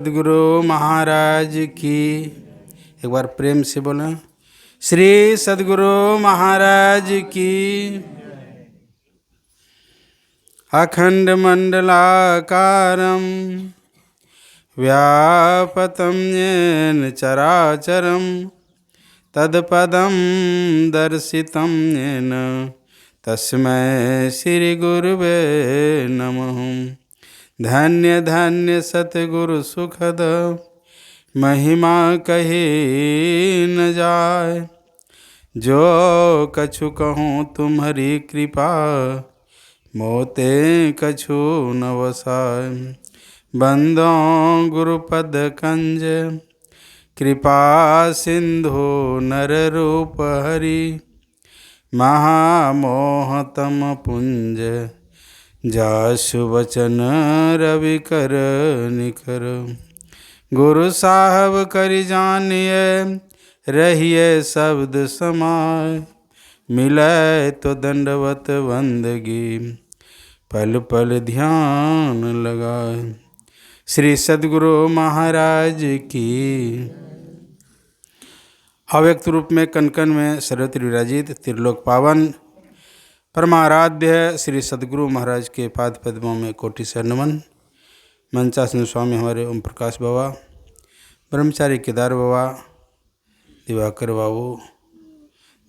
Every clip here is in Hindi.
सदगुरु महाराज की। एक बार प्रेम से बोला, श्री सदगुरु महाराज की। अखंड मंडलाकारं व्यापतं येन चराचरं तत्पदं दर्शितं येन तस्मै श्री गुरुवे नमः। धन्य धन्य सतगुरु सुखद महिमा कही न जाय। जो कछु कहूँ तुम्हारी कृपा मोते कछु न वसाय। बंदों गुरुपद कंज कृपा सिंधु नर रूप हरि। महामोहतम पुंज जासु वचन रवि कर निकर। गुरु साहब करि जानिए रहिए शब्द समाय। मिले तो दंडवत बंदगी पल पल ध्यान लगाए। श्री सद्गुरु महाराज की। अव्यक्त रूप में कनकन में सर्वत्र विराजित त्रिलोक पावन परमाराध्य श्री सद्गुरु महाराज के पाद पद्मों में कोटि से नमन। मंचासन स्वामी हमारे ओम प्रकाश बाबा, ब्रह्मचारी केदार बाबा, दिवाकर बाबू,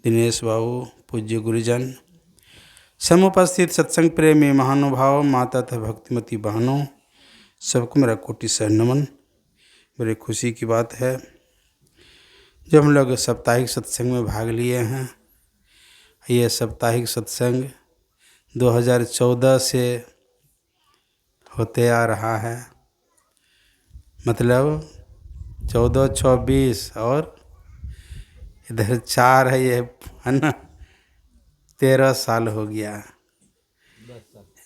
दिनेश बाबू, पूज्य गुरुजन, समुपस्थित सत्संग प्रेमी महानुभाव, माता तथा भक्तिमती बहनों, सबको मेरा कोटि से नमन। बड़ी खुशी की बात है जब हम लोग साप्ताहिक सत्संग में भाग लिए हैं। ये साप्ताहिक सत्संग 2014 से होते आ रहा है, मतलब 14, 24 और इधर 4 है, ये है ना, 13 साल हो गया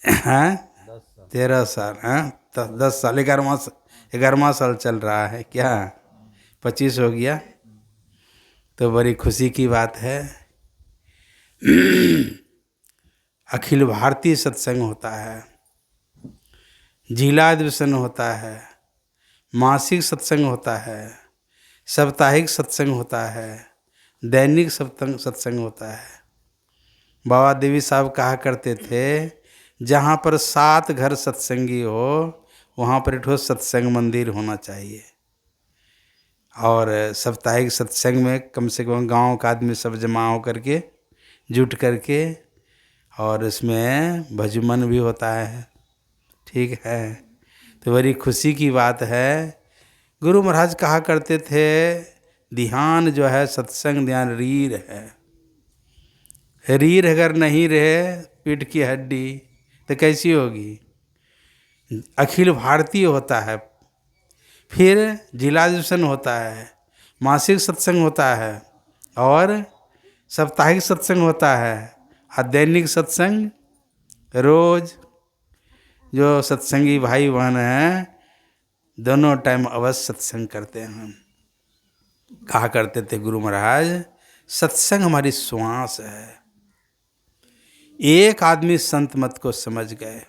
है। 13 साल हैं, 10 साल, 11वां साल चल रहा है क्या, 25 हो गया। तो बड़ी खुशी की बात है। अखिल भारतीय सत्संग होता है, जिला अधिवेशन होता है, मासिक सत्संग होता है, साप्ताहिक सत्संग होता है, दैनिक सत्संग होता है। बाबा देवी साहब कहा करते थे, जहाँ पर 7 घर सत्संगी हो वहाँ पर एक सत्संग मंदिर होना चाहिए। और साप्ताहिक सत्संग में कम से कम गांव का आदमी सब जमा हो करके, जुट करके, और इसमें भजमन भी होता है। ठीक है, तो बड़ी खुशी की बात है। गुरु महाराज कहा करते थे, ध्यान जो है सत्संग ध्यान रीढ़ है। रीढ़ अगर नहीं रहे पीठ की हड्डी तो कैसी होगी। अखिल भारतीय होता है, फिर जिला अधिवेशन होता है, मासिक सत्संग होता है, और साप्ताहिक सत्संग होता है, और दैनिक सत्संग। रोज जो सत्संगी भाई बहन हैं दोनों टाइम अवश्य सत्संग करते हैं। कहा करते थे गुरु महाराज, सत्संग हमारी श्वास है। एक आदमी संत मत को समझ गए।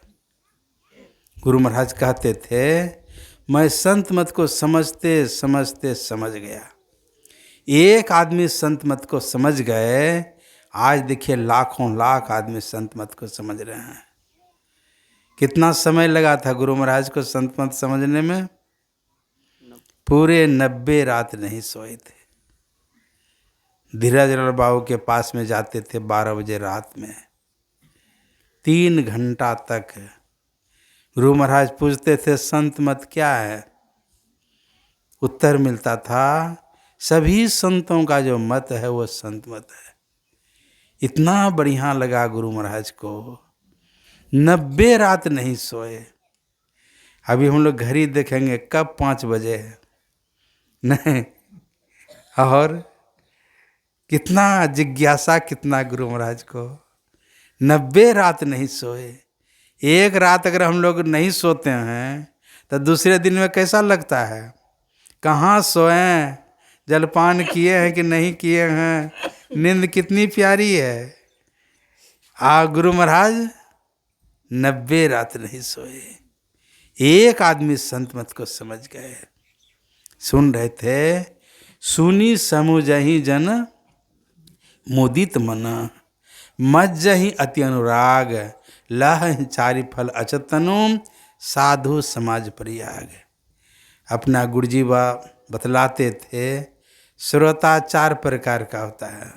गुरु महाराज कहते थे, मैं संत मत को समझते समझते समझ गया। एक आदमी संत मत को समझ गए, आज देखिए लाखों लाख आदमी संत मत को समझ रहे हैं। कितना समय लगा था गुरु महाराज को संत मत समझने में? पूरे 90 रात नहीं सोए थे। धीरज लाल बाबू के पास में जाते थे 12 बजे रात में, 3 घंटा तक गुरु महाराज पूछते थे संत मत क्या है। उत्तर मिलता था, सभी संतों का जो मत है वो संत मत है। इतना बढ़िया लगा गुरु महाराज को, 90 रात नहीं सोए। अभी हम लोग घड़ी देखेंगे कब 5 बजे है, नहीं, और कितना जिज्ञासा, कितना गुरु महाराज को। 90 रात नहीं सोए। एक रात अगर हम लोग नहीं सोते हैं तो दूसरे दिन में कैसा लगता है। कहाँ सोएं, जलपान किए हैं कि नहीं किए हैं, नींद कितनी प्यारी है। गुरु महाराज 90 रात नहीं सोए। एक आदमी संत मत को समझ गए, सुन रहे थे। सुनी समुझहि जन मुदित मन, मज्जहि अति अनुराग, लह चारि फल अचतनु, साधु समाज परियाग। अपना गुरुजी बतलाते थे श्रोता 4 प्रकार का होता है।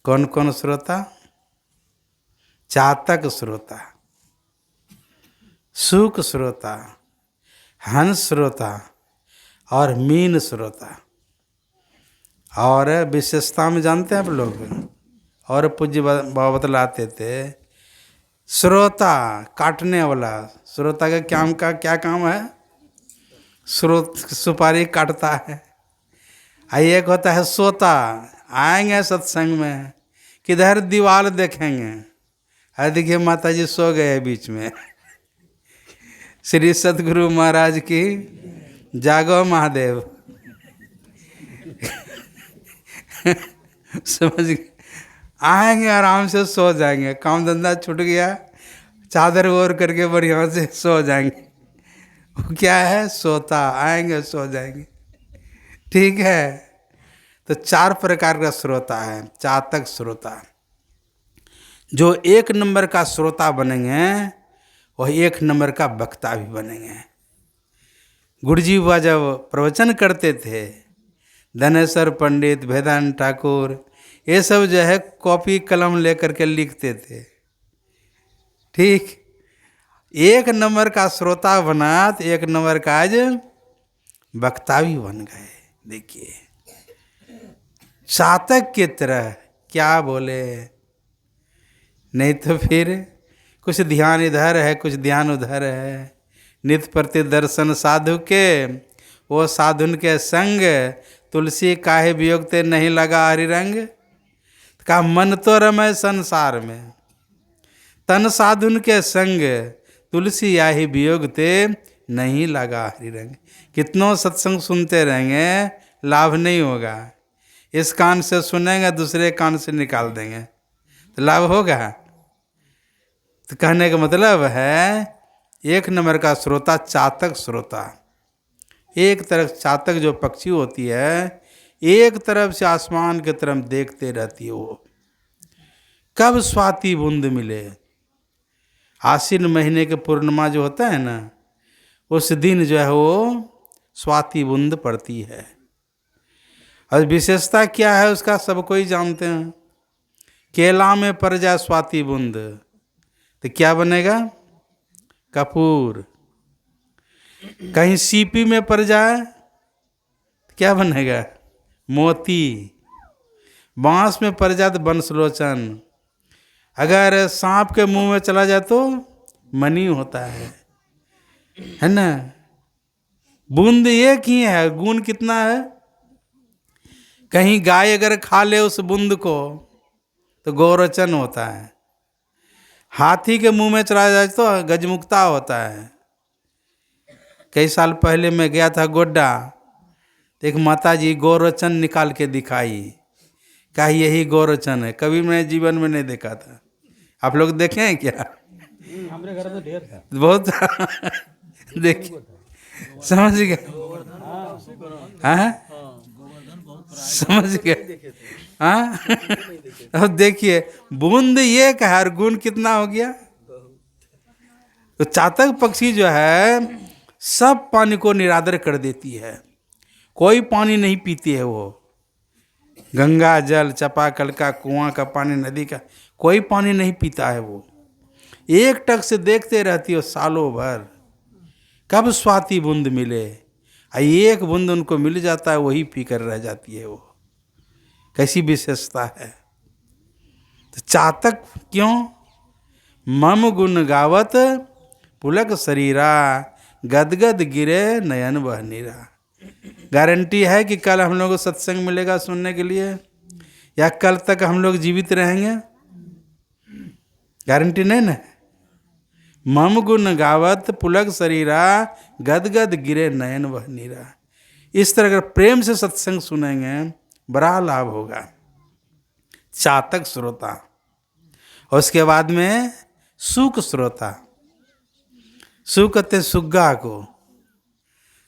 कौन कौन श्रोता? चातक श्रोता, सूक श्रोता, हंस श्रोता और मीन श्रोता। और विशेषता में जानते हैं आप लोग? और पूज्य बाबा बतलाते थे श्रोता काटने वाला। श्रोता का क्या काम है? सुपारी काटता है। एक होता है सोता, आएंगे सत्संग में, किधर दीवार देखेंगे, अरे देखिए माता जी सो गए बीच में। श्री सतगुरु महाराज की जागो महादेव। समझ गए? आएंगे आराम से सो जाएंगे, काम धंधा छूट गया, चादर ओढ़ करके बढ़िया से सो जाएंगे। वो क्या है? सोता, आएंगे सो जाएंगे। ठीक है। तो 4 प्रकार का श्रोता है। चातक श्रोता, जो 1 नंबर का श्रोता बनेंगे वह 1 नंबर का वक्ता भी बनेंगे। गुरुजी बाबा जब प्रवचन करते थे, धनेश्वर पंडित, वेदांत ठाकुर, ये सब जो है कॉपी कलम लेकर के लिखते थे। ठीक, 1 नंबर का श्रोता बना तो 1 नंबर का आज वक्ता भी बन गए। देखिए चातक की तरह क्या बोले, नहीं तो फिर कुछ ध्यान इधर है, कुछ ध्यान उधर है। नित्य प्रति दर्शन साधु के, वो साधुन के संग, तुलसी काहे वियोग ते नहीं लगा हरि रंग। का मन तो रमे संसार में, तन साधुन के संग, तुलसी आही वियोग ते नहीं लगा हरि रंग। कितनों सत्संग सुनते रहेंगे, लाभ नहीं होगा। इस कान से सुनेंगे, दूसरे कान से निकाल देंगे, तो लाभ होगा? तो कहने का मतलब है 1 नंबर का श्रोता चातक श्रोता। एक तरफ चातक जो पक्षी होती है, एक तरफ से आसमान की तरफ देखते रहती है। वो कब स्वाति बूंद मिले, आश्विन महीने के पूर्णिमा जो होता है ना, उस दिन जो है वो स्वाति बूंद पड़ती है। और विशेषता क्या है उसका सब कोई जानते हैं। केला में पड़ जाए स्वाति बूंद तो क्या बनेगा? कपूर। कहीं सीपी में पड़ जाए तो क्या बनेगा? मोती। बांस में पड़ जाए तो बंसलोचन। अगर सांप के मुंह में चला जाए तो मणि होता है ना। बूंद एक ही है, गुण कितना है? कहीं गाय अगर खा ले उस बूंद को तो गौरचन होता है। हाथी के मुंह में चला जाए तो गजमुक्ता होता है। कई साल पहले मैं गया था गोड्डा, तो एक माता जी गौरचन निकाल के दिखाई, कहा यही गौरचन है। कभी मैंने जीवन में नहीं देखा था। आप लोग देखे हैं क्या? हमारे घर में ढेर था, बहुत देखिए, समझ गए? हाँ, समझ गए? हाँ। अब देखिए बूंद ये कहा और गुण कितना हो गया। तो चातक पक्षी जो है सब पानी को निरादर कर देती है। कोई पानी नहीं पीती है वो। गंगा जल, चापाकल का, कुआं का पानी, नदी का, कोई पानी नहीं पीता है वो। एक टक से देखते रहती है सालों भर, कब स्वाति बूंद मिले। एक बूंद उनको मिल जाता है, वही पी कर रह जाती है वो। कैसी विशेषता है। तो चातक क्यों? मम गुण गावत पुलक शरीरा, गदगद गिरे नयन बह नीरा। गारंटी है कि कल हम लोग को सत्संग मिलेगा सुनने के लिए, या कल तक हम लोग जीवित रहेंगे? गारंटी नहीं ना। मम गुण गावत पुलक शरीरा, गदगद गिरे नयन बह नीरा। इस तरह अगर प्रेम से सत्संग सुनेंगे बड़ा लाभ होगा। चातक श्रोता। और उसके बाद में सूक श्रोता। सु कहते हैं सुग्गा को।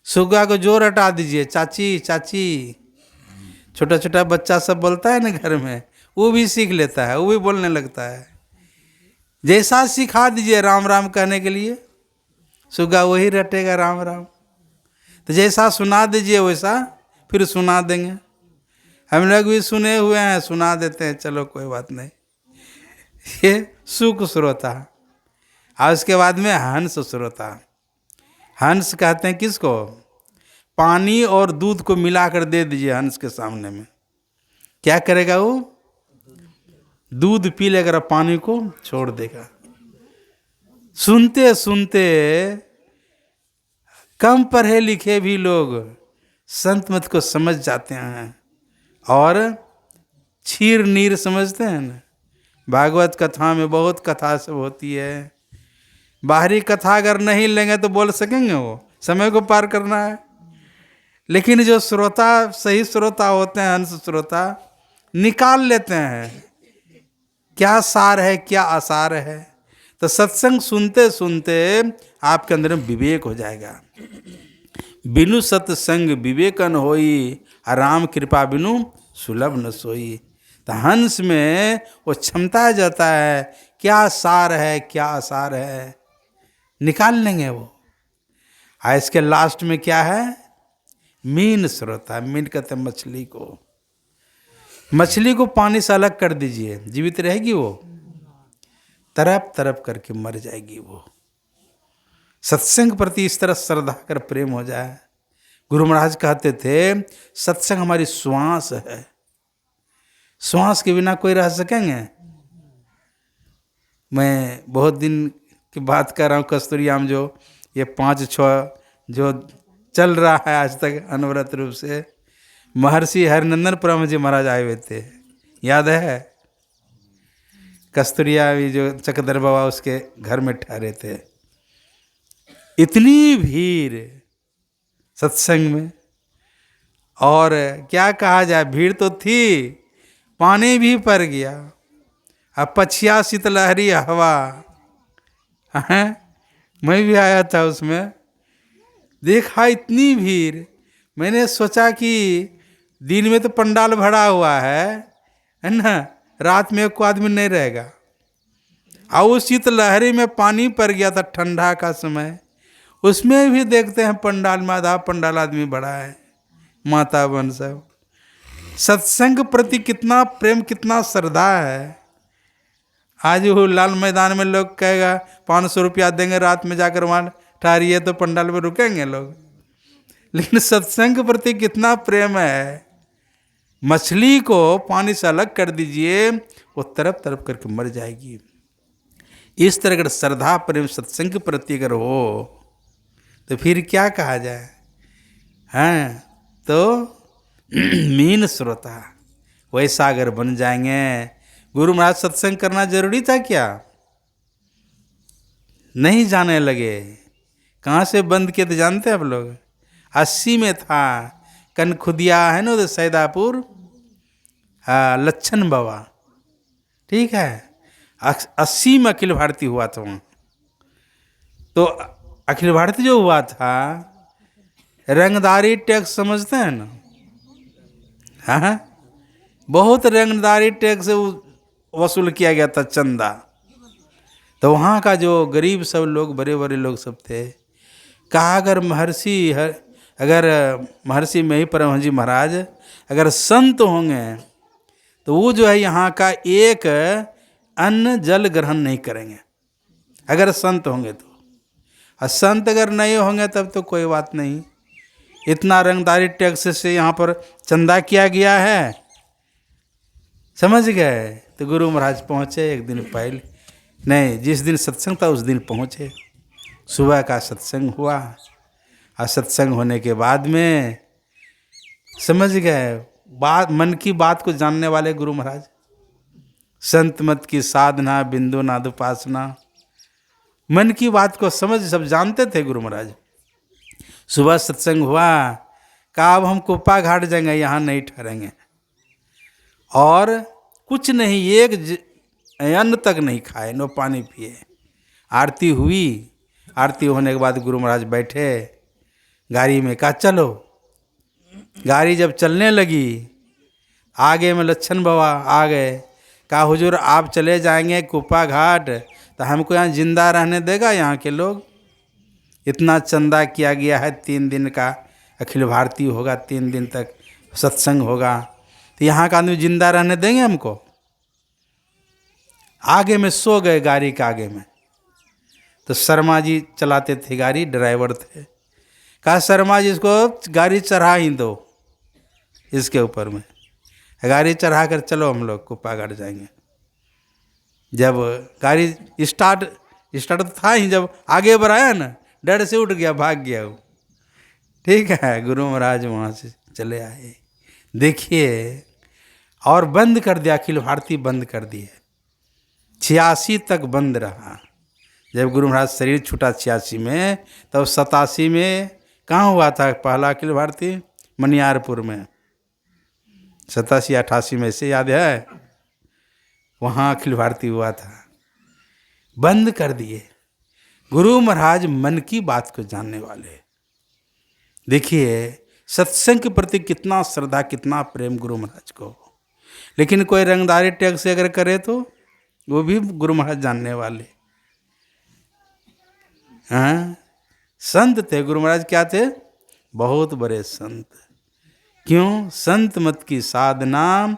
सुग्गा को जोर हटा दीजिए, चाची चाची। छोटा छोटा बच्चा सब बोलता है ना घर में, वो भी सीख लेता है, वो भी बोलने लगता है। जैसा सिखा दीजिए राम राम कहने के लिए, सुग्गा वही रटेगा राम राम। तो जैसा सुना दीजिए वैसा फिर सुना देंगे। हम लोग भी सुने हुए हैं, सुना देते हैं, चलो कोई बात नहीं। ये सुख श्रोता। और उसके बाद में हंस श्रोता। हंस कहते हैं किसको? पानी और दूध को मिलाकर दे दीजिए हंस के सामने में, क्या करेगा वो? दूध पी लेगा, पानी को छोड़ देगा। सुनते सुनते कम पढ़े लिखे भी लोग संत मत को समझ जाते हैं और क्षीर नीर समझते हैं ना। भागवत कथा में बहुत कथा सब होती है। बाहरी कथा अगर नहीं लेंगे तो बोल सकेंगे, वो समय को पार करना है। लेकिन जो श्रोता, सही श्रोता होते हैं, हंस श्रोता, निकाल लेते हैं क्या सार है क्या आसार है। तो सत्संग सुनते सुनते आपके अंदर में विवेक हो जाएगा। बिनु सत्संग विवेकन होई, राम कृपा बिनु सुलभ न सोई। तो हंस में वो क्षमता जाता है, क्या सार है क्या आसार है, निकाल लेंगे वो। इसके लास्ट में क्या है? मीन श्रोता। मीन कहते हैं मछली को। मछली को पानी से अलग कर दीजिए, जीवित रहेगी वो? तरप तरप करके मर जाएगी वो। सत्संग प्रति इस तरह श्रद्धा कर प्रेम हो जाए। गुरु महाराज कहते थे सत्संग हमारी श्वास है, श्वास के बिना कोई रह सकेंगे? मैं बहुत दिन की बात कर रहा हूँ, कस्तूरियाम जो ये 5-6 जो चल रहा है आज तक अनवरत रूप से, महर्षि हरिनंदन पुरम जी महाराज आए हुए थे, याद है? कस्तूरिया भी जो चकदर बाबा उसके घर में ठहरे थे। इतनी भीड़ सत्संग में, और क्या कहा जाए, भीड़ तो थी, पानी भी पड़ गया। अब पछिया शीतलहरी हवा है, मैं भी आया था उसमें, देखा इतनी भीड़। मैंने सोचा कि दिन में तो पंडाल भरा हुआ है ना, रात में कोई आदमी नहीं रहेगा। और उस शीतलहरी में पानी पड़ गया था, ठंडा का समय, उसमें भी देखते हैं पंडाल में आधा पंडाल आदमी बड़ा है, माता बहन सब। सत्संग प्रति कितना प्रेम, कितना श्रद्धा है। आज वो लाल मैदान में लोग कहेगा 500 रुपया देंगे, रात में जाकर वहाँ ठहरिए, तो पंडाल में रुकेंगे लोग। लेकिन सत्संग प्रति कितना प्रेम है। मछली को पानी से अलग कर दीजिए, वो तरप तरप करके मर जाएगी। इस तरह अगर श्रद्धा प्रेम सत्संग के प्रति अगर हो तो फिर क्या कहा जाए, हैं? तो मीन श्रोता वैसा अगर बन जाएंगे। गुरु महाराज सत्संग करना जरूरी था क्या? नहीं जाने लगे। कहाँ से बंद किए थे जानते हैं आप लोग? 80 में था, कनखुदिया है ना उधर सैदापुर, हाँ, लच्छन बाबा, ठीक है। 80 में अखिल भारती हुआ था वहाँ। तो अखिल भारती जो हुआ था, रंगदारी टैक्स समझते हैं ना? हाँ, बहुत रंगदारी टैक्स वसूल किया गया था, चंदा। तो वहाँ का जो गरीब सब लोग, बड़े बड़े लोग सब थे, कहा अगर महर्षि में ही परमहंस जी महाराज अगर संत होंगे तो वो जो है यहाँ का एक अन्न जल ग्रहण नहीं करेंगे, अगर संत होंगे तो। और संत अगर नहीं होंगे तब तो कोई बात नहीं। इतना रंगदारी टैक्स से यहाँ पर चंदा किया गया है, समझ गए? तो गुरु महाराज पहुँचे एक दिन पहले, नहीं, जिस दिन सत्संग था उस दिन पहुँचे। सुबह का सत्संग हुआ, और सत्संग होने के बाद में समझ गए, बात मन की बात को जानने वाले गुरु महाराज। संत मत की साधना बिंदु नाद उपासना, मन की बात को समझ सब जानते थे गुरु महाराज। सुबह सत्संग हुआ, कहा अब हम कुप्पा घाट जाएंगे, यहाँ नहीं ठहरेंगे, और कुछ नहीं, एक अन्न तक नहीं खाए, नो पानी पिए। आरती हुई, आरती होने के बाद गुरु महाराज बैठे गाड़ी में, कहा चलो। गाड़ी जब चलने लगी, आगे में लच्छन बाबा आ गए। कहा हुजूर आप चले जाएंगे कुप्पा घाट तो हमको यहाँ जिंदा रहने देगा यहाँ के लोग? इतना चंदा किया गया है, 3 दिन का अखिल भारतीय होगा, 3 दिन तक सत्संग होगा, तो यहाँ का आदमी जिंदा रहने देंगे हमको? आगे में सो गए गाड़ी के आगे में। तो शर्मा जी चलाते थे गाड़ी, ड्राइवर थे। कहा शर्मा जी इसको गाड़ी चढ़ा ही दो इसके ऊपर में, गाड़ी चढ़ा कर चलो हम लोग कुप्पा घाट जाएंगे। जब गाड़ी स्टार्ट तो था ही, जब आगे बढ़ाया ना, डर से उठ गया, भाग गया वो। ठीक है, गुरु महाराज वहाँ से चले आए। देखिए, और बंद कर दिया, अखिल भारती बंद कर दिए। 86 तक बंद रहा। जब गुरु महाराज शरीर छूटा 86 में, तब 87 में कहाँ हुआ था पहला अखिल भारती? मनियारपुर में। 87-88 में से याद है, वहाँ अखिल भारती हुआ था। बंद कर दिए। गुरु महाराज मन की बात को जानने वाले। देखिए सत्संग के प्रति कितना श्रद्धा, कितना प्रेम गुरु महाराज को। लेकिन कोई रंगदारी टैग से अगर करे तो वो भी गुरु महाराज जानने वाले। हाँ, संत थे गुरु महाराज। क्या थे? बहुत बड़े संत। क्यों? संत मत की साधना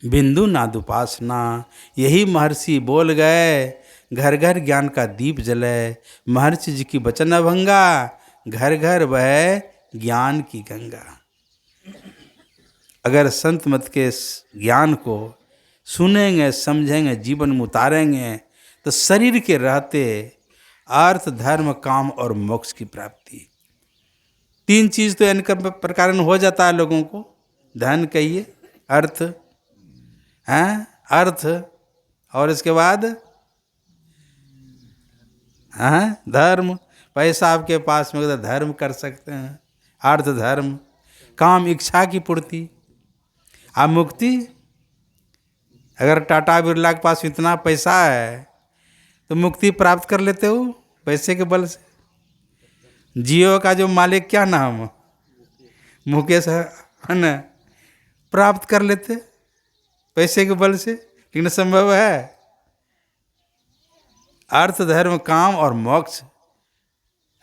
बिंदु नाद उपासना, यही महर्षि बोल गए। घर घर ज्ञान का दीप जले, महर्षि जी की वचन अभंगा, घर घर बहे ज्ञान की गंगा। अगर संत मत के ज्ञान को सुनेंगे, समझेंगे, जीवन में उतारेंगे, तो शरीर के रहते अर्थ, धर्म, काम और मोक्ष की प्राप्ति। 3 चीज तो इन प्रकार हो जाता है लोगों को। धन कहिए, अर्थ, हैं अर्थ, और इसके बाद हैं धर्म। पैसा आपके पास में तो धर्म कर सकते हैं, अर्थ धर्म। काम इच्छा की पूर्ति, आप मुक्ति। अगर टाटा बिरला के पास इतना पैसा है तो मुक्ति प्राप्त कर लेते हो पैसे के बल से। जियो का जो मालिक, क्या नाम, मुकेश है ना, प्राप्त कर लेते पैसे के बल से, लेकिन संभव है? अर्थ, धर्म, काम और मोक्ष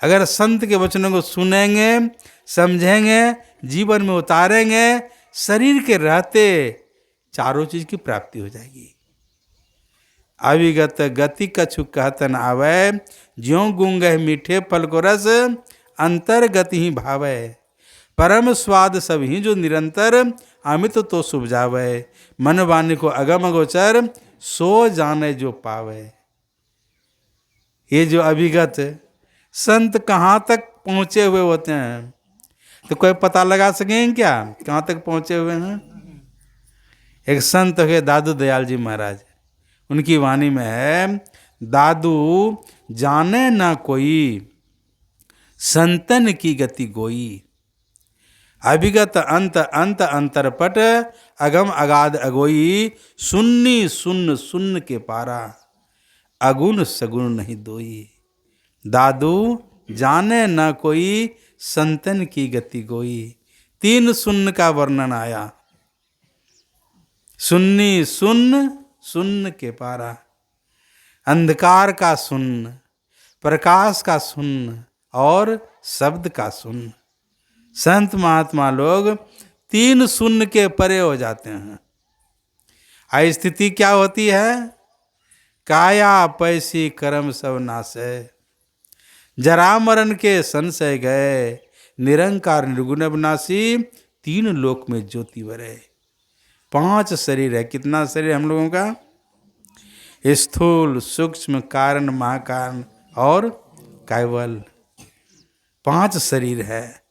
अगर संत के वचनों को सुनेंगे, समझेंगे, जीवन में उतारेंगे, शरीर के रहते चारों चीज की प्राप्ति हो जाएगी। अविगत गति कछु कहतन आवे, ज्यों गूंगे मीठे फल को रस, अंतर्गति ही भावे। परम स्वाद सब ही जो निरंतर, अमित तो शुभ जावे। मन वाणी को अगम गोचर, सो जाने जो पावे। ये जो अभिगत संत कहाँ तक पहुँचे हुए होते हैं, तो कोई पता लगा सकेंगे क्या कहाँ तक पहुँचे हुए हैं? एक संत है दादू दयाल जी महाराज, उनकी वाणी में है, दादू जाने ना कोई, संतन की गति गोई। अभिगत अंत अंत अंतरपट, अगम अगाध अगोई। सुन्नी सुन्न सुन्न के पारा, अगुण सगुण नहीं दोई। दादू जाने न कोई, संतन की गति गोई। 3 सुन्न का वर्णन आया। सुन्नी सुन्न, सुन्न के पारा, अंधकार का सुन्न, प्रकाश का सुन्न और शब्द का सुन्न। संत महात्मा लोग 3 शून्य के परे हो जाते हैं। स्थिति क्या होती है? काया पैसी कर्म सब नाशे, जरा मरण के संशय गए। निरंकार निर्गुण अविनाशी, 3 लोक में ज्योति बरे। 5 शरीर है। कितना शरीर हम लोगों का? स्थूल, सूक्ष्म, कारण, महाकारण और कैवल। 5 शरीर है।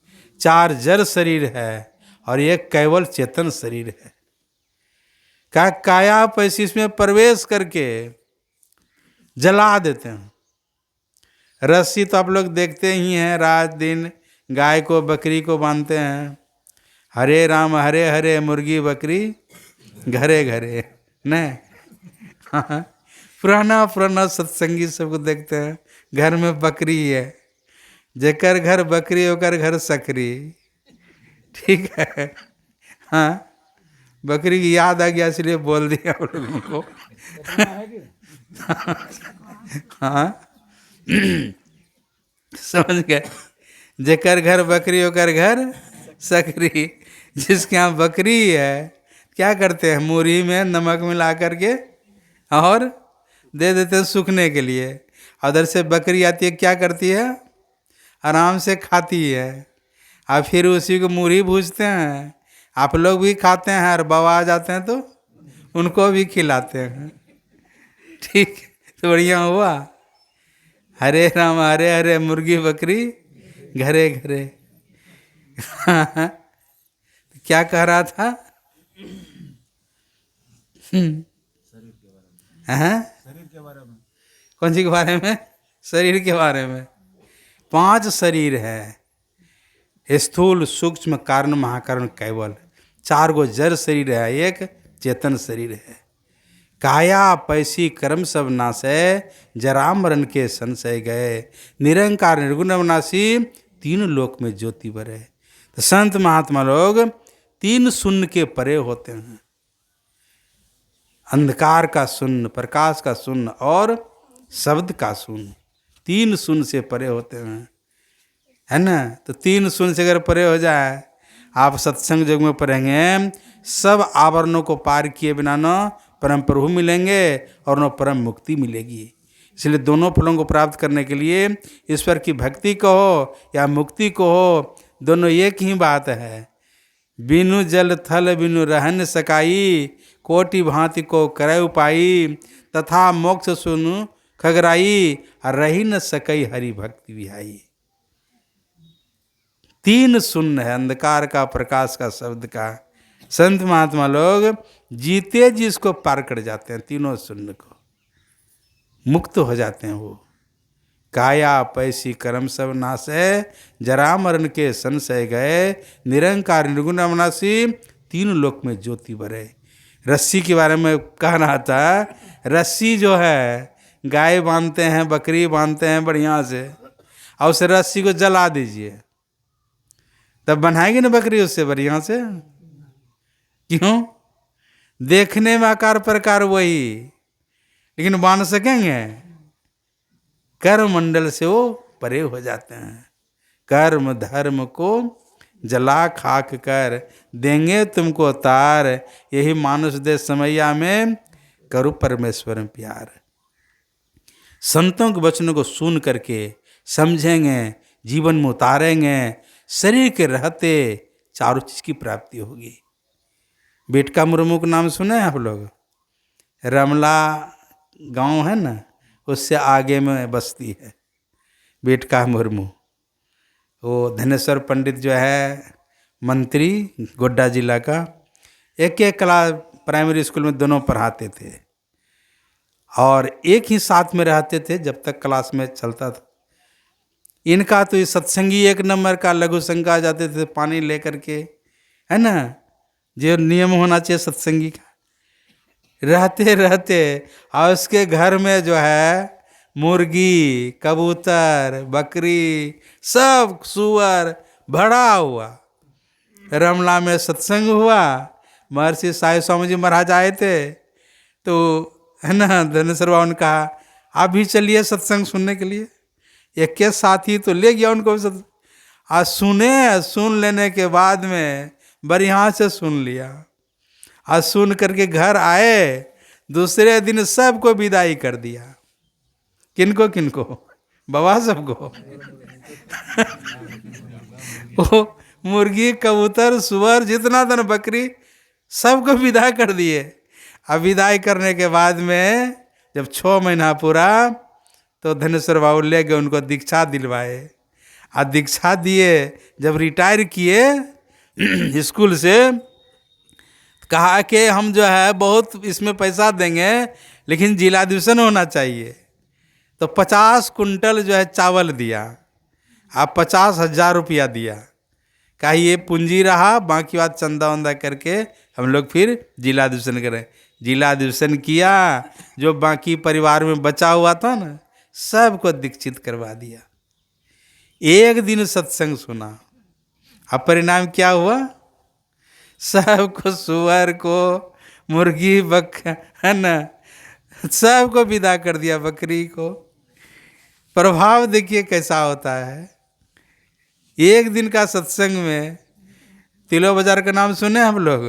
4 जड़ शरीर है और 1 केवल चेतन शरीर है। क्या काया पैसी इसमें प्रवेश करके जला देते हैं। रस्सी तो आप लोग देखते ही हैं, रात दिन गाय को बकरी को बांधते हैं। हरे राम हरे हरे, मुर्गी बकरी घरे घरे न। पुराना पुराना सत्संगी सबको देखते हैं, घर में बकरी है, जेकर घर बकरी ओकर घर सकरी। ठीक है, हाँ, बकरी की याद आ गया इसलिए बोल दिया आप लोगों को। इतना है कि हाँ, समझ गए, जेकर घर बकरी ओकर घर सकरी। जिसके यहाँ बकरी है क्या करते हैं, मूरी में नमक मिला करके और दे देते हैं सूखने के लिए। उधर से बकरी आती है, क्या करती है, आराम से खाती है, और फिर उसी को मूरी भूजते हैं। आप लोग भी खाते हैं और बाबा आ जाते हैं तो उनको भी खिलाते हैं। ठीक, तो बढ़िया हुआ। हरे राम हरे हरे मुर्गी बकरी घरे घरे। क्या कह रहा था? हाँ? शरीर के बारे में। कौन सी के बारे में? शरीर के बारे में। 5 शरीर है, स्थूल सूक्ष्म कारण महाकारण कैवल। 4 गो जड़ शरीर है, एक चेतन शरीर है। काया पैसी कर्म सब नाशे, जरा मरण के संशय गए। निरंकार निर्गुण अविनाशी, 3 लोक में ज्योति बरे। तो संत महात्मा लोग 3 शून्य के परे होते हैं। अंधकार का शून्य, प्रकाश का शून्य और शब्द का शून्य। 3 शून्य से परे होते हैं, है ना। तो 3 शून्य से अगर परे हो जाए, आप सत्संग युग में पढ़ेंगे, सब आवरणों को पार किए बिना न परम प्रभु मिलेंगे और न परम मुक्ति मिलेगी। इसलिए दोनों फलों को प्राप्त करने के लिए ईश्वर की भक्ति को हो या मुक्ति को हो, दोनों एक ही बात है। बिनु जल थल बिनु रह न सकाई, कोटि भांति को करे उपाई। तथा मोक्ष सुनु खगराई, रही न सकई हरि भक्ति विहाई। 3 शून्य है, अंधकार का, प्रकाश का, शब्द का। संत महात्मा लोग जीते जी इसको पार कर जाते हैं, तीनों शून्य को मुक्त हो जाते हैं। वो काया पैसी कर्म सब नाश है, जरा मरण के संशय गए। निरंकार निर्गुण अविनाशी, 3 लोक में ज्योति बरे। रस्सी के बारे में कह रहा था, रस्सी जो है गाय बांधते हैं, बकरी बांधते हैं बढ़िया से, और उस रस्सी को जला दीजिए, तब बनाएगी ना बकरी उससे बढ़िया से। क्यों? देखने में आकार प्रकार वही, लेकिन बांध सकेंगे? कर्म मंडल से वो परे हो जाते हैं। कर्म धर्म को जला खाक कर, देंगे तुमको तार। यही मानुष दे समैया में, करो परमेश्वर में प्यार। संतों के वचनों को सुन करके समझेंगे, जीवन में उतारेंगे, शरीर के रहते चारों चीज की प्राप्ति होगी। बेटका मुर्मू का नाम सुने हैं आप लोग? रमला गांव है ना, उससे आगे में बस्ती है बेटका मुर्मू। वो धनेश्वर पंडित जो है मंत्री गोड्डा जिला का, एक क्लास प्राइमरी स्कूल में दोनों पढ़ाते थे और एक ही साथ में रहते थे जब तक क्लास में चलता था। इनका तो ये सत्संगी 1 नंबर का, लघु शंका जाते थे पानी लेकर के, है ना, जो नियम होना चाहिए सत्संगी का। रहते रहते और उसके घर में जो है मुर्गी, कबूतर, बकरी, सब सुअर भरा हुआ। रमला में सत्संग हुआ, महर्षि साई स्वामी जी महाराज आए थे, तो है ना, धनेश्वर बाबा ने कहा आप भी चलिए सत्संग सुनने के लिए। एक के साथी तो ले गया उनको आज सुन लेने के बाद में बढ़िया से सुन लिया। आज सुन करके घर आए, दूसरे दिन सबको विदाई कर दिया। किनको किनको? बाबा सबको। वो मुर्गी, कबूतर, सुअर, जितना था बकरी, सबको विदा कर दिए। अब विदाई करने के बाद में जब 6 महीना पूरा, तो धनेश्वर बाबू ले गए, उनको दीक्षा दिलवाए। और दीक्षा दिए, जब रिटायर किए स्कूल से, कहा कि हम जो है बहुत इसमें पैसा देंगे, लेकिन जिला डिवीजन होना चाहिए। तो 50 कुंटल जो है चावल दिया, आप 50,000 रुपया दिया। कहा ये पूंजी रहा, बाकी बात चंदा वंदा करके हम लोग फिर जिला डिवीजन करें। जिला डिवीजन किया, जो बाकी परिवार में बचा हुआ था ना, सबको दीक्षित करवा दिया। एक दिन सत्संग सुना, अब परिणाम क्या हुआ? सबको, सुअर को, मुर्गी, है ना, सबको विदा कर दिया, बकरी को। प्रभाव देखिए कैसा होता है। एक दिन का सत्संग में, तिलो बाजार का नाम सुने हम लोग?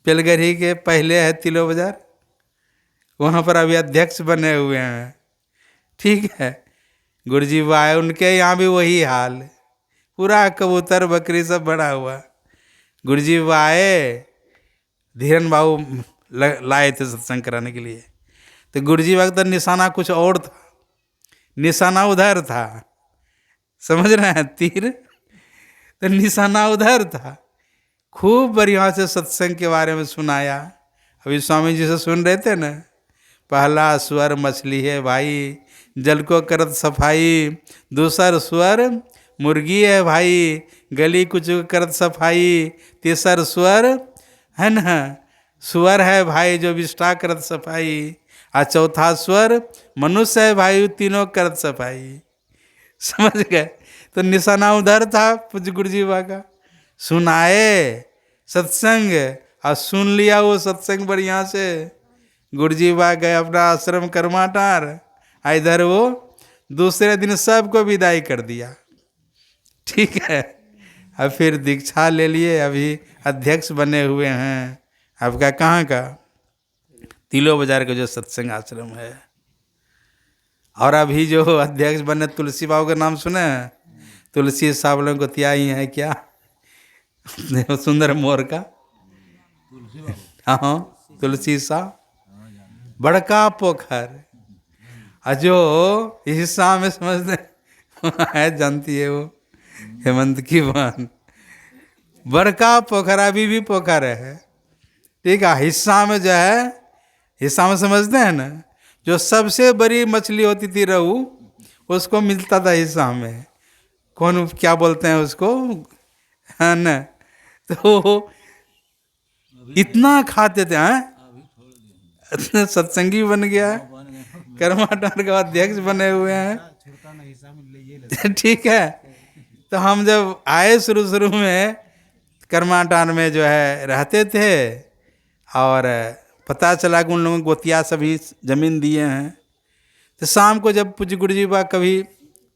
पेलगढ़ी के पहले है तिलो बाजार, वहाँ पर अभी अध्यक्ष बने हुए हैं। ठीक है, गुरुजी भाई, उनके यहाँ भी वही हाल, पूरा कबूतर बकरी सब बड़ा हुआ। गुरुजी आए, धीरन बाबू लाए थे सत्संग कराने के लिए। तो गुरुजी बाबू तो निशाना कुछ और था, निशाना उधर था, समझ रहे हैं, तीर तो निशाना उधर था। खूब बढ़िया से सत्संग के बारे में सुनाया। अभी स्वामी जी से सुन रहे थे ना, पहला स्वर मछली है भाई, जल को करत सफाई। दूसर स्वर मुर्गी है भाई, गली कुछ करत सफाई। तीसर स्वर है ना, सुअर है भाई, जो विष्ठा करत सफाई। और चौथा स्वर मनुष्य है भाई, तीनों करत सफाई। समझ गए? तो निशाना उधर था पूज्य गुरुजी बा का। सुनाए सत्संग और सुन लिया वो सत्संग बढ़िया से। गुरुजी बा गए अपना आश्रम कर्माटार, इधर वो दूसरे दिन सबको विदाई कर दिया। ठीक है, अब फिर दीक्षा ले लिए, अभी अध्यक्ष बने हुए हैं। आपका कहाँ का? तिलो बाजार का जो सत्संग आश्रम है। और अभी जो अध्यक्ष बने, तुलसी बाबू का नाम सुने? तुलसी साहब लोग को तिया ही है क्या? सुंदर मोर का, हाँ, तुलसी साहब, बड़का पोखर, जो हिस्सा में समझते है, जानती है वो, हेमंत की बहन। बड़का पोखर अभी भी पोखर है। ठीक है, हिस्सा में जो है, हिस्सा में समझते हैं ना, जो सबसे बड़ी मछली होती थी रहू, उसको मिलता था हिस्सा में। कौन, क्या बोलते हैं उसको, है ना? तो इतना खाते थे, हैं? सत्संगी बन गया है, कर्माटार का अध्यक्ष बने हुए हैं। ठीक है, तो हम जब आए शुरू में कर्माटार में जो है रहते थे, और पता चला कि उन लोगों को गोतिया सभी जमीन दिए हैं। तो शाम को जब पूज्य गुरुजी बा कभी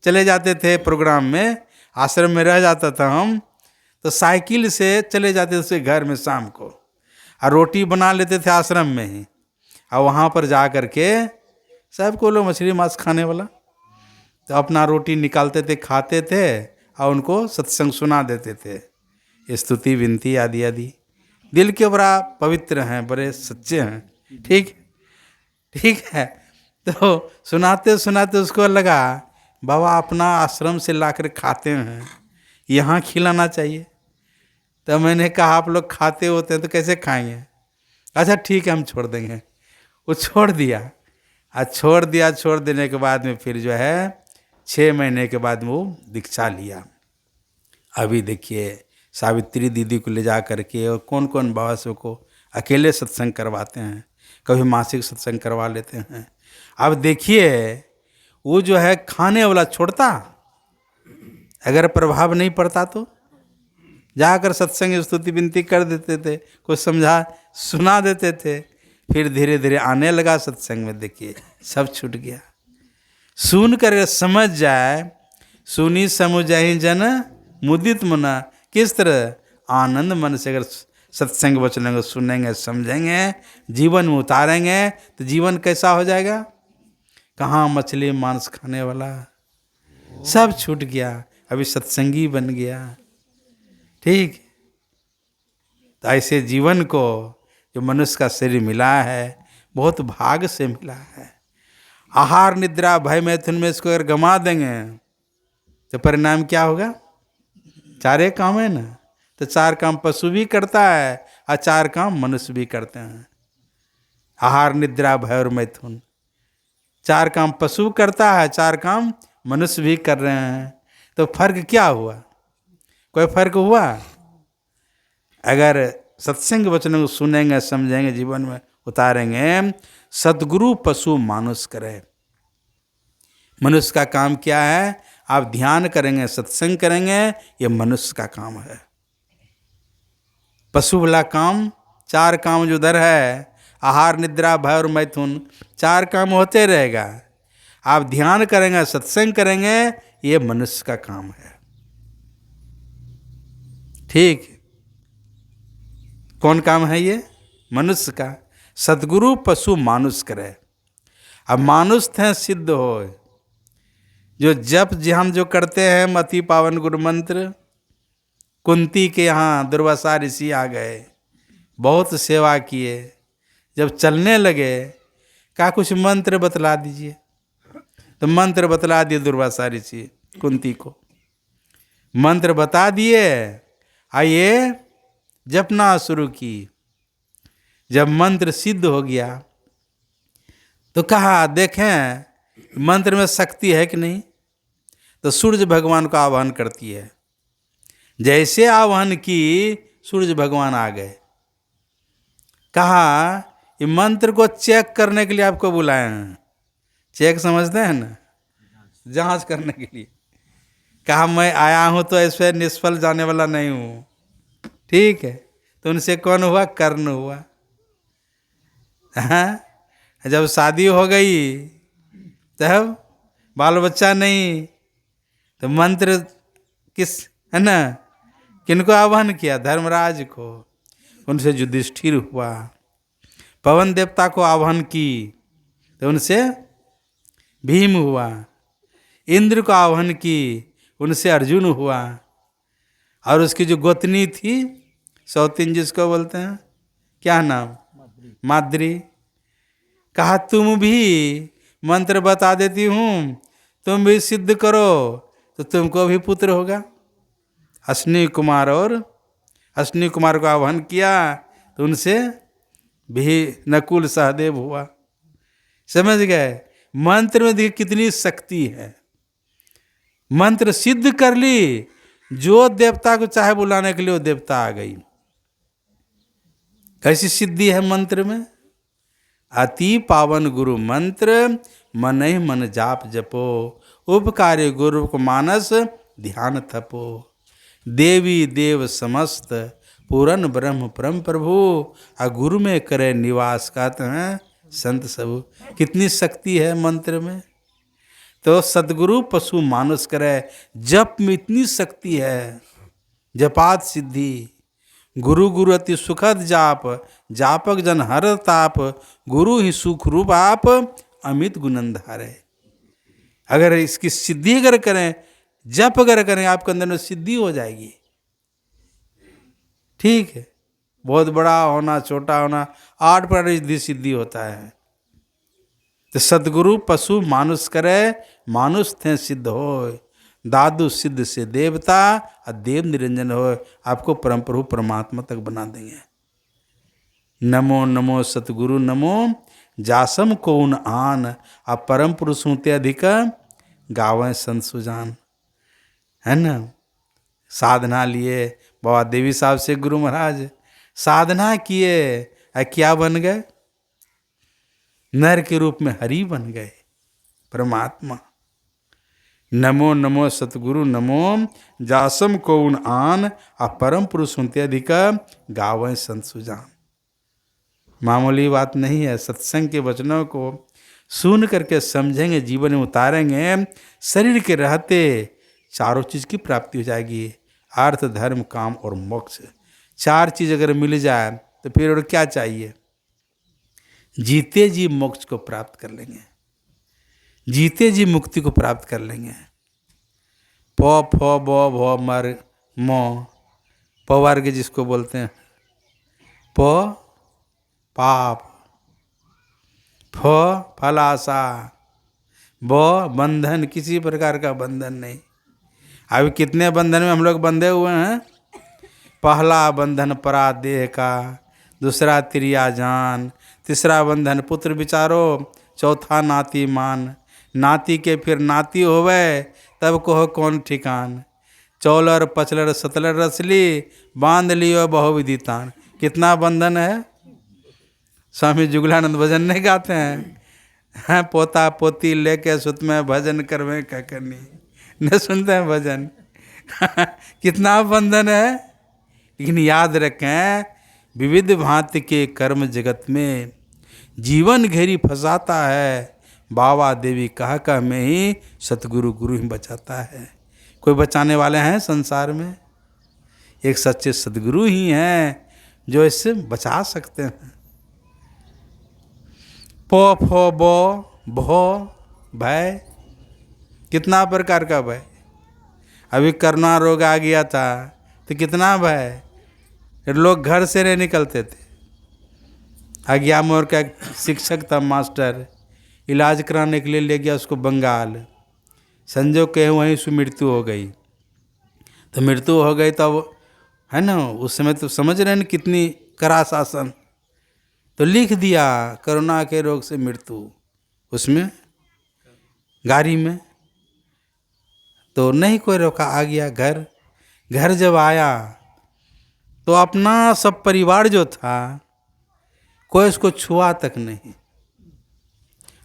चले जाते थे प्रोग्राम में, आश्रम में रह जाता था हम, तो साइकिल से चले जाते थे उसके घर में शाम को, और रोटी बना लेते थे आश्रम में ही। और वहाँ पर जा कर के सबको लोग मछली मांस खाने वाला, तो अपना रोटी निकालते थे, खाते थे, और उनको सत्संग सुना देते थे, स्तुति विनती आदि आदि। दिल के बड़ा पवित्र हैं, बड़े सच्चे हैं। ठीक है, तो सुनाते सुनाते उसको लगा बाबा अपना आश्रम से लाकर खाते हैं, यहाँ खिलाना चाहिए। तो मैंने कहा आप लोग खाते होते हैं तो कैसे खाएंगे? अच्छा ठीक है, हम छोड़ देंगे। वो छोड़ दिया, और छोड़ देने के बाद में फिर जो है 6 महीने के बाद वो दीक्षा लिया। अभी देखिए सावित्री दीदी को ले जा करके, और कौन कौन बाबा सो को अकेले सत्संग करवाते हैं, कभी मासिक सत्संग करवा लेते हैं। अब देखिए वो जो है खाने वाला छोड़ता, अगर प्रभाव नहीं पड़ता तो जाकर सत्संग स्तुति विनती कर देते थे, कुछ समझा सुना देते थे, फिर धीरे धीरे आने लगा सत्संग में। देखिए सब छूट गया। सुन कर समझ जाए, सुनी समुझहि जन मुदित मना। किस तरह? आनंद मन से अगर सत्संग वचन को सुनेंगे, समझेंगे, जीवन में उतारेंगे, तो जीवन कैसा हो जाएगा? कहाँ मछली मांस खाने वाला, सब छूट गया, अभी सत्संगी बन गया। ठीक, तो ऐसे जीवन को जो मनुष्य का शरीर मिला है, बहुत भाग से मिला है। आहार निद्रा भय मैथुन में इसको अगर गंवा देंगे तो परिणाम क्या होगा? 4 काम है ना, तो 4 काम पशु भी करता है और 4 काम मनुष्य भी करते हैं। आहार निद्रा भय और मैथुन, 4 काम पशु करता है, 4 काम मनुष्य भी कर रहे हैं। तो फर्क क्या हुआ? कोई फर्क हुआ? अगर सत्संग वचन को सुनेंगे, समझेंगे, जीवन में उतारेंगे, सदगुरु पशु मानुष करे। मनुष्य का काम क्या है? आप ध्यान करेंगे, सत्संग करेंगे, ये मनुष्य का काम है। पशु वाला काम, 4 काम जो उधर है, आहार, निद्रा, भय और मैथुन, 4 काम होते रहेगा। आप ध्यान करेंगे, सत्संग करेंगे, ये मनुष्य का काम है। ठीक, कौन काम है ये? मनुष्य का। सद्गुरु पशु मानुष करे। अब मानुष थे सिद्ध हो, जो जप ध्यान जो करते हैं, मति पावन गुरु मंत्र, कुंती के यहाँ दुर्वासा ऋषि आ गए, बहुत सेवा किए। जब चलने लगे, कहा कुछ मंत्र बतला दीजिए। तो मंत्र बतला दिए दुर्वासा ऋषि कुंती को, मंत्र बता दिए। आइए जपना शुरू की। जब मंत्र सिद्ध हो गया तो कहा देखें मंत्र में शक्ति है कि नहीं। तो सूर्य भगवान को आवाहन करती है। जैसे आवाहन की, सूर्य भगवान आ गए। कहा ये मंत्र को चेक करने के लिए आपको बुलाए हैं। चेक समझते हैं ना, जांच करने के लिए। कहा मैं आया हूं तो ऐसे निष्फल जाने वाला नहीं हूं। ठीक है, तो उनसे कौन हुआ? कर्ण हुआ। हाँ? जब शादी हो गई, तब बाल बच्चा नहीं, तो मंत्र किस, है ना, किनको आह्वान किया? धर्मराज को। उनसे युधिष्ठिर हुआ। पवन देवता को आह्वान की, तो उनसे भीम हुआ। इंद्र को आह्वान की, उनसे अर्जुन हुआ। और उसकी जो गोतनी थी, सौतीन जिसको बोलते हैं, क्या नाम? माद्री। कहा तुम भी मंत्र बता देती हूँ, तुम भी सिद्ध करो तो तुमको भी पुत्र होगा। अश्विनी कुमार को आह्वान किया, तो उनसे भी नकुल सहदेव हुआ। समझ गए? मंत्र में देखिए कितनी शक्ति है। मंत्र सिद्ध कर ली, जो देवता को चाहे बुलाने के लिए वो देवता आ गई। कैसी सिद्धि है मंत्र में? अति पावन गुरु मंत्र, मन ही मन जाप जपो, उपकारी गुरु को मानस ध्यान थपो। देवी देव समस्त, पूरन ब्रह्म परम प्रभु, आ गुरु में करे निवास, कहते हैं संत सब। कितनी शक्ति है मंत्र में। तो सद्गुरु पशु मानुष करे। जप में इतनी शक्ति है। जपात सिद्धि, गुरु गुरु अति सुखद जाप, जापक जन हर ताप, गुरु ही सुख रूप आप, अमित गुणंधारे। अगर इसकी सिद्धि अगर करें, जप अगर करें, आपके अंदर में सिद्धि हो जाएगी। ठीक है, बहुत बड़ा होना, छोटा होना, 8 प्रकार सिद्धि होता है। तो सद्गुरु पशु मानुष करे, मानुष थे सिद्ध हो। दादू सिद्ध से देवता, और देव निरंजन हो। आपको परम प्रभु परमात्मा तक बना देंगे। नमो नमो सतगुरु नमो, जासम कौन आन, आप परम पुरुषों ते अधिक, गावें संत सुजान। है ना? साधना लिए बाबा देवी साहब से गुरु महाराज, साधना किए, क्या बन गए? नर के रूप में हरि बन गए, परमात्मा। नमो नमो सतगुरु नमो, जासम कौन आन, आ परम पुरुष होते अधिक, गावें संत सुजान। मामूली बात नहीं है। सत्संग के वचनों को सुन करके समझेंगे, जीवन में उतारेंगे, शरीर के रहते 4 चीज की प्राप्ति हो जाएगी। अर्थ, धर्म, काम और मोक्ष। 4 चीज अगर मिल जाए तो फिर और क्या चाहिए? जीते जी मोक्ष को प्राप्त कर लेंगे, जीते जी मुक्ति को प्राप्त कर लेंगे। प फ ब भ मर म, पवर्ग जिसको बोलते हैं। प पाप, फ फलाशा, ब बंधन, किसी प्रकार का बंधन नहीं। अभी कितने बंधन में हम लोग बंधे हुए हैं? पहला बंधन परा देह का, दूसरा तिरिया जान, तीसरा बंधन पुत्र विचारो, चौथा नाती मान। नाती के फिर नाती होवे, तब कहो कौन ठिकान। चौलर पचलर सतलर रसली, बांध लियो बहुविधि तान। कितना बंधन है। स्वामी जुगलानंद भजन नहीं गाते हैं? हाँ, पोता पोती लेके सुत में भजन करवे क्या करनी, न सुनते हैं भजन। कितना बंधन है। लेकिन याद रखें, विविध भांति के कर्म जगत में जीवन घेरी फंसाता है। बाबा देवी कह में ही सतगुरु गुरु ही बचाता है। कोई बचाने वाले हैं संसार में? एक सच्चे सतगुरु ही हैं जो इससे बचा सकते हैं। पो फो बो भो भय, कितना प्रकार का भय। अभी कोरोना रोग आ गया था तो कितना भय, लोग घर से नहीं निकलते थे। आज्ञा मोर का शिक्षक था, मास्टर, इलाज कराने के लिए ले गया उसको बंगाल। संजोग के वहीं से मृत्यु हो गई। तो मृत्यु हो गई तब है ना, उस समय तो समझ रहे हैं कितनी कड़ा शासन। तो लिख दिया कोरोना के रोग से मृत्यु उसमें गाड़ी में। तो नहीं कोई रोका, आ गया घर। घर जब आया तो अपना सब परिवार जो था कोई उसको छुआ तक नहीं।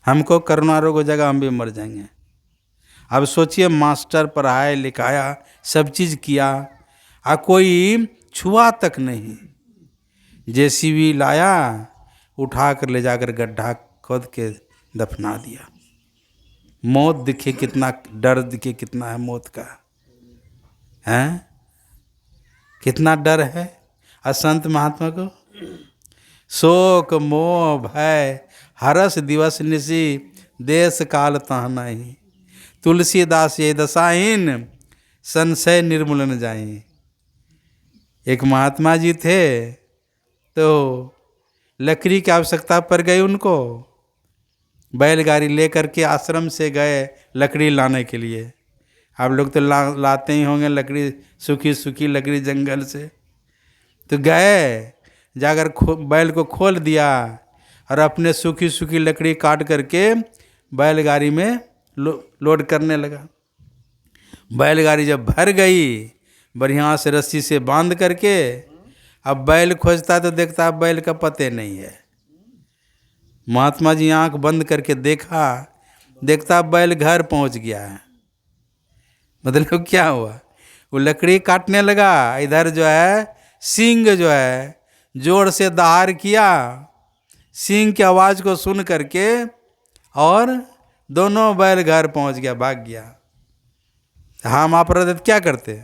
हमको कोरोना रोग हो जाएगा, हम भी मर जाएंगे। अब सोचिए, मास्टर पढ़ाया लिखाया सब चीज़ किया, आ कोई छुआ तक नहीं। जेसीबी लाया, उठा कर ले जाकर गड्ढा खोद के दफना दिया। मौत दिखे कितना, डर दिखे कितना है मौत का, हैं कितना डर है। असंत महात्मा को शोक मोह भय हरस दिवस निशी, देश काल तह नहीं। तुलसीदास ये दशाहीन, संशय निर्मूलन जाई। एक महात्मा जी थे, तो लकड़ी की आवश्यकता पड़ गई उनको। बैलगाड़ी लेकर के आश्रम से गए लकड़ी लाने के लिए। आप लोग तो लाते ही होंगे लकड़ी, सूखी सूखी लकड़ी जंगल से। तो गए, जाकर बैल को खोल दिया और अपने सूखी सूखी लकड़ी काट करके बैलगाड़ी में लोड करने लगा। बैलगाड़ी जब भर गई, बढ़िया से रस्सी से बांध करके, अब बैल खोजता तो देखता बैल का पते नहीं है। महात्मा जी आंख बंद करके देखता बैल घर पहुंच गया है। मतलब क्या हुआ, वो लकड़ी काटने लगा, इधर जो है सींग जो है जोर से दहाड़ किया। सींग की आवाज़ को सुन करके और दोनों बैल घर पहुंच गया, भाग गया। हम अपराध क्या करते,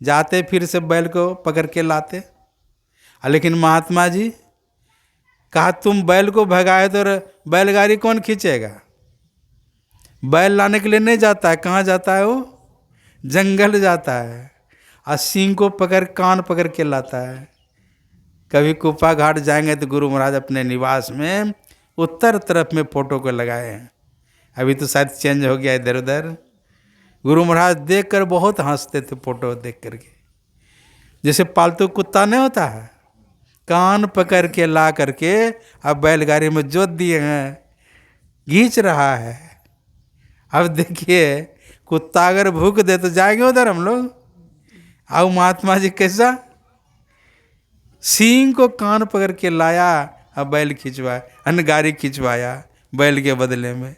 जाते फिर से बैल को पकड़ के लाते। लेकिन महात्मा जी कहा, तुम बैल को भगाए तो बैलगाड़ी कौन खींचेगा। बैल लाने के लिए नहीं जाता है, कहाँ जाता है वो, जंगल जाता है, और सींग को पकड़ कान पकड़ के लाता है। कभी कुप्पा घाट जाएंगे तो गुरु महाराज अपने निवास में उत्तर तरफ में फोटो को लगाए हैं। अभी तो शायद चेंज हो गया इधर उधर। गुरु महाराज देख कर बहुत हंसते थे फोटो देख करके। जैसे पालतू कुत्ता नहीं होता है, कान पकड़ के ला करके अब बैलगाड़ी में जोत दिए हैं, खींच रहा है। अब देखिए, कुत्ता अगर भूख दे तो जाएंगे उधर हम लोग। अब महात्मा जी कैसा सींग को कान पकड़ के लाया, अब बैल खिंचवाया, गाड़ी खिंचवाया बैल के बदले में।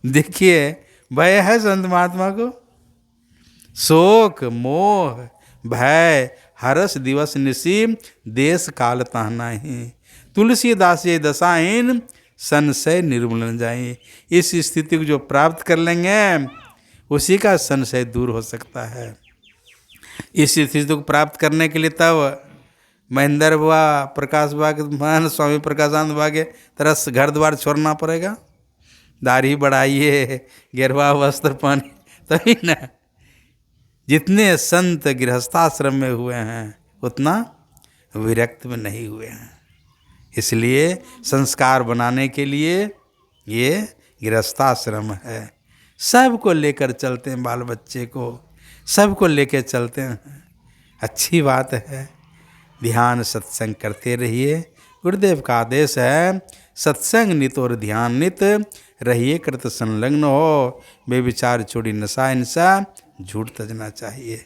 देखिए भय है संत महात्मा को। शोक मोह भय हरस दिवस निशी, देश काल तह नहीं। तुलसीदास ये दशाहीन, संशय निर्मूलन जाई। इस स्थिति को जो प्राप्त कर लेंगे उसी का संशय दूर हो सकता है। इस स्थिति को प्राप्त करने के लिए तब महेंद्र बुआ, प्रकाश बुआ, स्वामी प्रकाशानंद बुआ के तरह घर द्वार छोड़ना पड़ेगा। दाढ़ी बढ़ाइए, गेरुआ वस्त्र पहने, तभी ना। जितने संत गृहस्थाश्रम में हुए हैं उतना विरक्त में नहीं हुए हैं। इसलिए संस्कार बनाने के लिए ये गृहस्थाश्रम है। सबको लेकर चलते हैं, बाल बच्चे को सबको लेकर चलते हैं। अच्छी बात है। ध्यान सत्संग करते रहिए। गुरुदेव का आदेश है, सत्संग नित और ध्यान नित रहिए कृत संलग्न हो। बेविचार छोड़ी नशा हिंसा, झूठ तजना चाहिए।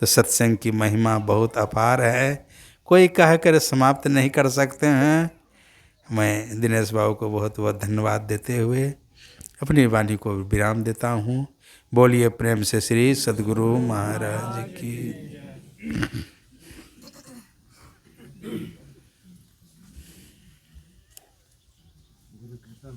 तो सत्संग की महिमा बहुत अपार है, कोई कह कर समाप्त नहीं कर सकते हैं। मैं दिनेश बाबू को बहुत बहुत धन्यवाद देते हुए अपनी वाणी को विराम देता हूँ। बोलिए प्रेम से श्री सद्गुरु महाराज की। गुरु कृपा